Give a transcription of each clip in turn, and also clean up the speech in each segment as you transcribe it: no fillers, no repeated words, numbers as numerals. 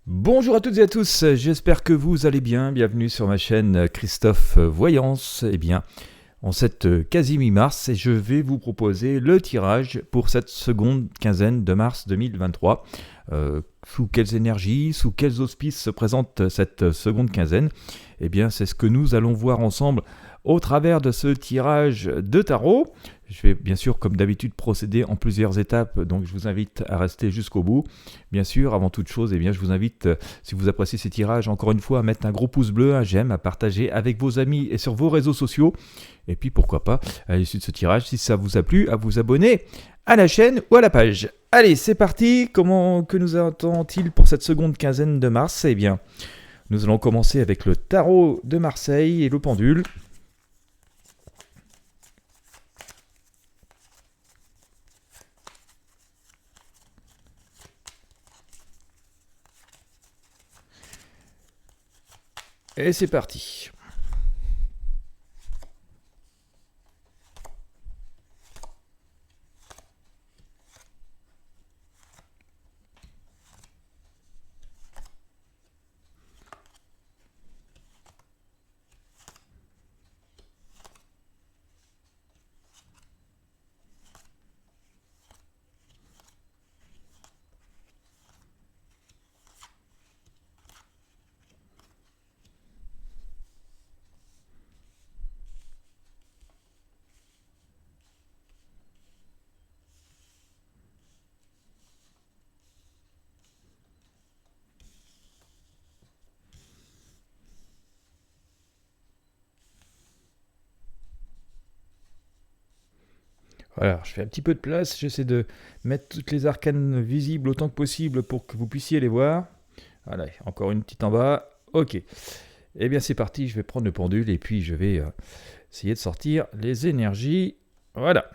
Bonjour à toutes et à tous, j'espère que vous allez bien. Bienvenue sur ma chaîne Christophe Voyance. Eh bien, en cette quasi mi-mars, je vais vous proposer le tirage pour cette seconde quinzaine de mars 2023. Sous quelles énergies, sous quels auspices se présente cette seconde quinzaine? Eh bien, c'est ce que nous allons voir ensemble au travers de ce tirage de tarot. Je vais bien sûr, comme d'habitude, procéder en plusieurs étapes, donc je vous invite à rester jusqu'au bout. Bien sûr, avant toute chose, eh bien, je vous invite, si vous appréciez ces tirages, encore une fois, à mettre un gros pouce bleu, un j'aime, à partager avec vos amis et sur vos réseaux sociaux. Et puis, pourquoi pas, à l'issue de ce tirage, si ça vous a plu, à vous abonner à la chaîne ou à la page. Allez, c'est parti. Que nous attend-il pour cette seconde quinzaine de mars? Eh bien, nous allons commencer avec le tarot de Marseille et le pendule. Et c'est parti. Voilà, je fais un petit peu de place, j'essaie de mettre toutes les arcanes visibles autant que possible pour que vous puissiez les voir. Voilà, encore une petite en bas. Ok. Eh bien c'est parti, je vais prendre le pendule et puis je vais essayer de sortir les énergies. Voilà.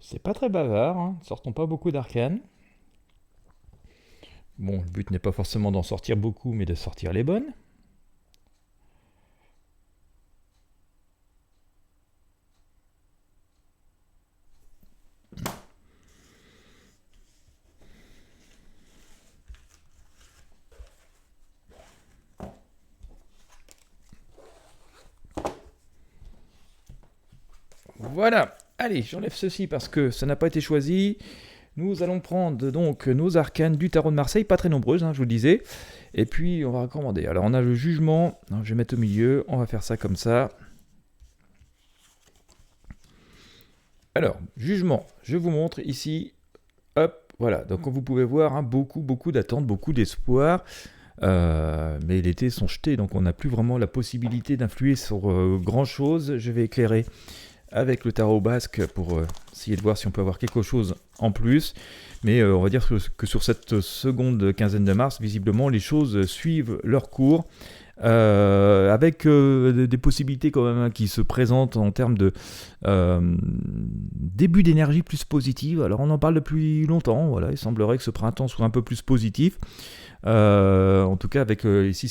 C'est pas très bavard, hein. Sortons pas beaucoup d'arcanes. Bon, le but n'est pas forcément d'en sortir beaucoup, mais de sortir les bonnes. Voilà. Allez, j'enlève ceci parce que ça n'a pas été choisi. Nous allons prendre donc nos arcanes du tarot de Marseille, pas très nombreuses, hein, je vous le disais. Et puis on va recommander. Alors on a le jugement, je vais mettre au milieu, on va faire ça comme ça. Alors, jugement, je vous montre ici. Hop, voilà. Donc comme vous pouvez voir, hein, beaucoup d'attentes, beaucoup d'espoir. Mais les dés sont jetés, donc on n'a plus vraiment la possibilité d'influer sur grand chose. Je vais éclairer avec le tarot basque pour essayer de voir si on peut avoir quelque chose en plus. Mais on va dire que sur cette seconde quinzaine de mars, visiblement, les choses suivent leur cours. Avec des possibilités quand même, hein, qui se présentent en termes de début d'énergie plus positive. Alors on en parle depuis longtemps, voilà, il semblerait que ce printemps soit un peu plus positif. En tout cas, avec ici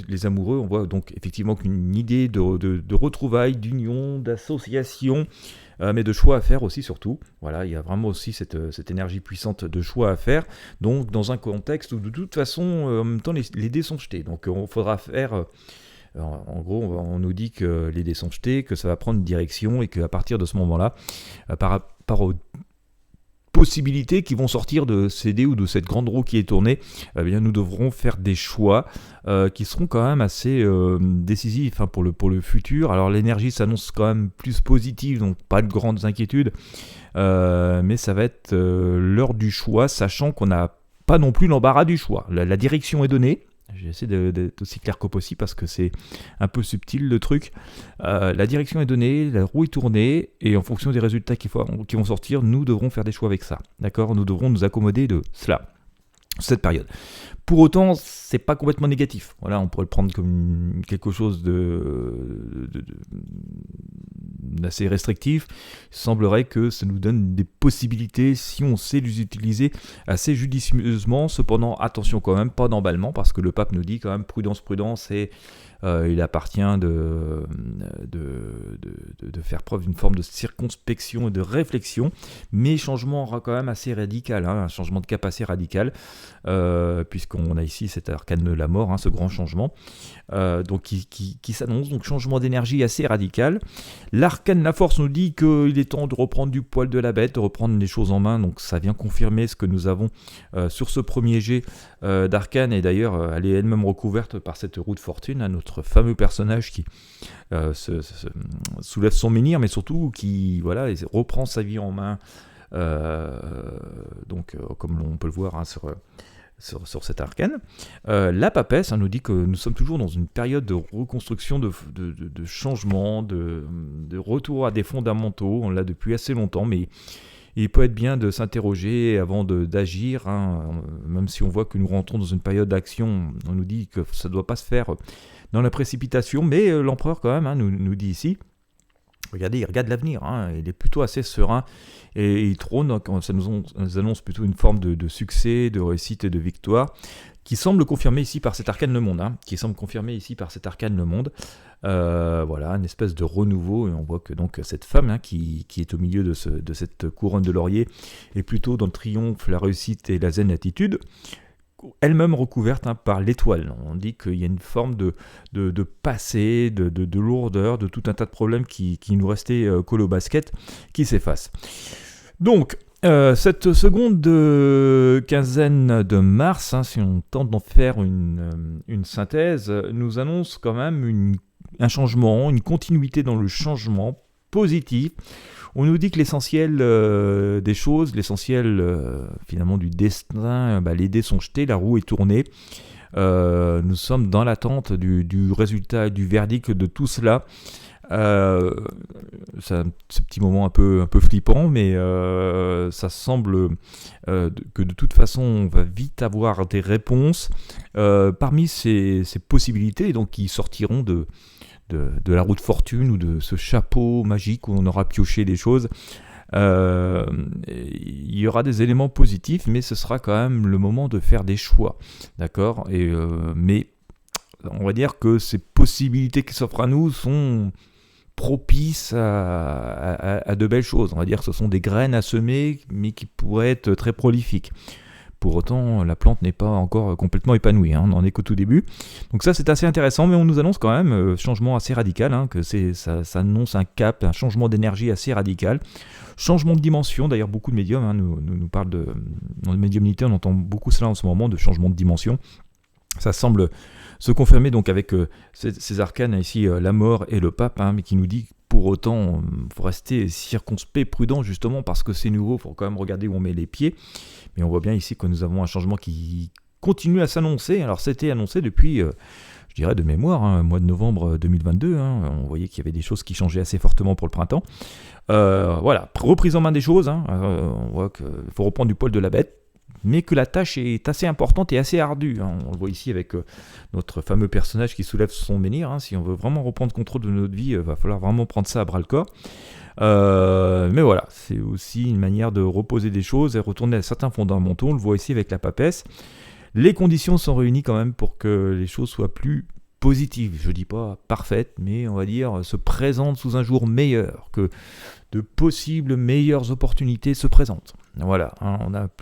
les amoureux, on voit donc effectivement qu'une idée de retrouvailles, d'union, d'association, mais de choix à faire aussi surtout. Voilà, il y a vraiment aussi cette énergie puissante de choix à faire. Donc dans un contexte où de toute façon, en même temps, les dés sont jetés. Donc il faudra faire... en gros, on nous dit que les dés sont jetés, que ça va prendre une direction et qu'à partir de ce moment-là, par rapport aux possibilités qui vont sortir de ces dés ou de cette grande roue qui est tournée, eh bien, nous devrons faire des choix qui seront quand même assez décisifs pour le futur. Alors l'énergie s'annonce quand même plus positive, donc pas de grandes inquiétudes, mais ça va être l'heure du choix, sachant qu'on n'a pas non plus l'embarras du choix. La direction est donnée. J'essaie d'être aussi clair que possible parce que c'est un peu subtil le truc. La direction est donnée, la roue est tournée, et en fonction des résultats qui vont sortir, nous devrons faire des choix avec ça. D'accord ? Nous devrons nous accommoder de cela, cette période. Pour autant, c'est pas complètement négatif. Voilà, on pourrait le prendre comme quelque chose d'assez restrictif. Il semblerait que ça nous donne des possibilités si on sait les utiliser assez judicieusement. Cependant, attention quand même, pas d'emballement, parce que le pape nous dit quand même prudence, prudence, et il appartient de faire preuve d'une forme de circonspection et de réflexion, mais changement quand même assez radical, un changement de cap assez radical, puisqu'on a ici cet arcane de la mort, ce grand changement, donc qui s'annonce, donc changement d'énergie assez radical. L'arcane la force nous dit qu'il est temps de reprendre du poil de la bête, de reprendre les choses en main, donc ça vient confirmer ce que nous avons sur ce premier jet d'arcane, et d'ailleurs elle est elle-même recouverte par cette roue de fortune, notre fameux personnage qui soulève son menhir, mais surtout qui reprend sa vie en main, comme on peut le voir sur cet arcane. La papesse nous dit que nous sommes toujours dans une période de reconstruction, de changement, de retour à des fondamentaux. On l'a depuis assez longtemps, mais il peut être bien de s'interroger avant d'agir, même si on voit que nous rentrons dans une période d'action. On nous dit que ça ne doit pas se faire dans la précipitation, mais l'empereur quand même nous dit ici, regardez, il regarde l'avenir, il est plutôt assez serein, et il trône, ça nous annonce plutôt une forme de succès, de réussite et de victoire, qui semble confirmé ici par cet arcane le monde, voilà, une espèce de renouveau, et on voit que donc cette femme qui est au milieu de cette couronne de laurier est plutôt dans le triomphe, la réussite et la zen attitude, elle-même recouverte par l'étoile. On dit qu'il y a une forme de passé, de lourdeur, de tout un tas de problèmes qui nous restaient collés au basket, qui s'effacent. Donc, cette seconde quinzaine de mars, si on tente d'en faire une synthèse, nous annonce quand même un changement, une continuité dans le changement positif. On nous dit que l'essentiel des choses, l'essentiel finalement du destin, les dés sont jetés, la roue est tournée. Nous sommes dans l'attente du résultat, du verdict de tout cela. C'est un petit moment un peu flippant, mais ça semble que de toute façon on va vite avoir des réponses parmi ces possibilités, donc qui sortiront de la roue de fortune ou de ce chapeau magique où on aura pioché des choses. Il y aura des éléments positifs, mais ce sera quand même le moment de faire des choix, d'accord ? Mais on va dire que ces possibilités qui s'offrent à nous sont propices à de belles choses. On va dire que ce sont des graines à semer, mais qui pourraient être très prolifiques. Pour autant, la plante n'est pas encore complètement épanouie, on n'en est qu'au tout début. Donc ça, c'est assez intéressant, mais on nous annonce quand même changement assez radical, que ça annonce un cap, un changement d'énergie assez radical. Changement de dimension, d'ailleurs beaucoup de médiums nous parlent dans la médiumnité, on entend beaucoup cela en ce moment, de changement de dimension. Ça semble se confirmer donc avec ces arcanes ici, la mort et le pape, mais qui nous dit pour autant, il faut rester circonspect, prudent, justement parce que c'est nouveau, il faut quand même regarder où on met les pieds. Mais on voit bien ici que nous avons un changement qui continue à s'annoncer. Alors c'était annoncé depuis, je dirais de mémoire, mois de novembre 2022. On voyait qu'il y avait des choses qui changeaient assez fortement pour le printemps. Voilà, reprise en main des choses. On voit qu'il faut reprendre du poil de la bête, mais que la tâche est assez importante et assez ardue. On le voit ici avec notre fameux personnage qui soulève son menhir. Si on veut vraiment reprendre contrôle de notre vie, il va falloir vraiment prendre ça à bras-le-corps. Mais voilà, c'est aussi une manière de reposer des choses et retourner à certains fondamentaux. On le voit ici avec la papesse. les conditions sont réunies quand même pour que les choses soient plus positives. Je ne dis pas parfaites, mais on va dire se présentent sous un jour meilleur, que de possibles meilleures opportunités se présentent. Voilà, hein,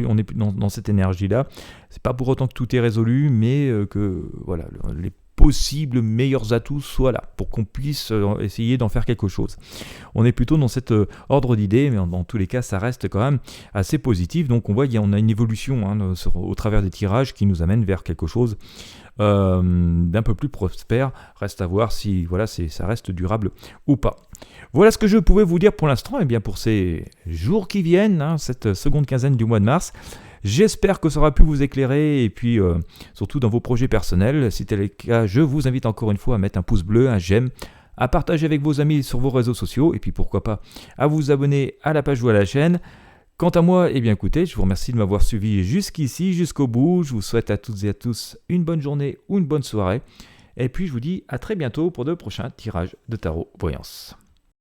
on est plus dans cette énergie-là. C'est pas pour autant que tout est résolu, mais que voilà, les possibles meilleurs atouts soient là pour qu'on puisse essayer d'en faire quelque chose. On est plutôt dans cet ordre d'idées, mais dans tous les cas, ça reste quand même assez positif. Donc on voit qu'on a une évolution au travers des tirages qui nous amène vers quelque chose d'un peu plus prospère. Reste à voir si voilà, ça reste durable ou pas. Voilà ce que je pouvais vous dire pour l'instant, et bien pour ces jours qui viennent, cette seconde quinzaine du mois de mars. J'espère que ça aura pu vous éclairer et puis surtout dans vos projets personnels. Si tel est le cas, je vous invite encore une fois à mettre un pouce bleu, un j'aime, à partager avec vos amis sur vos réseaux sociaux et puis pourquoi pas à vous abonner à la page ou à la chaîne. Quant à moi, eh bien écoutez, je vous remercie de m'avoir suivi jusqu'ici, jusqu'au bout. Je vous souhaite à toutes et à tous une bonne journée ou une bonne soirée. Et puis je vous dis à très bientôt pour de prochains tirages de tarot voyance.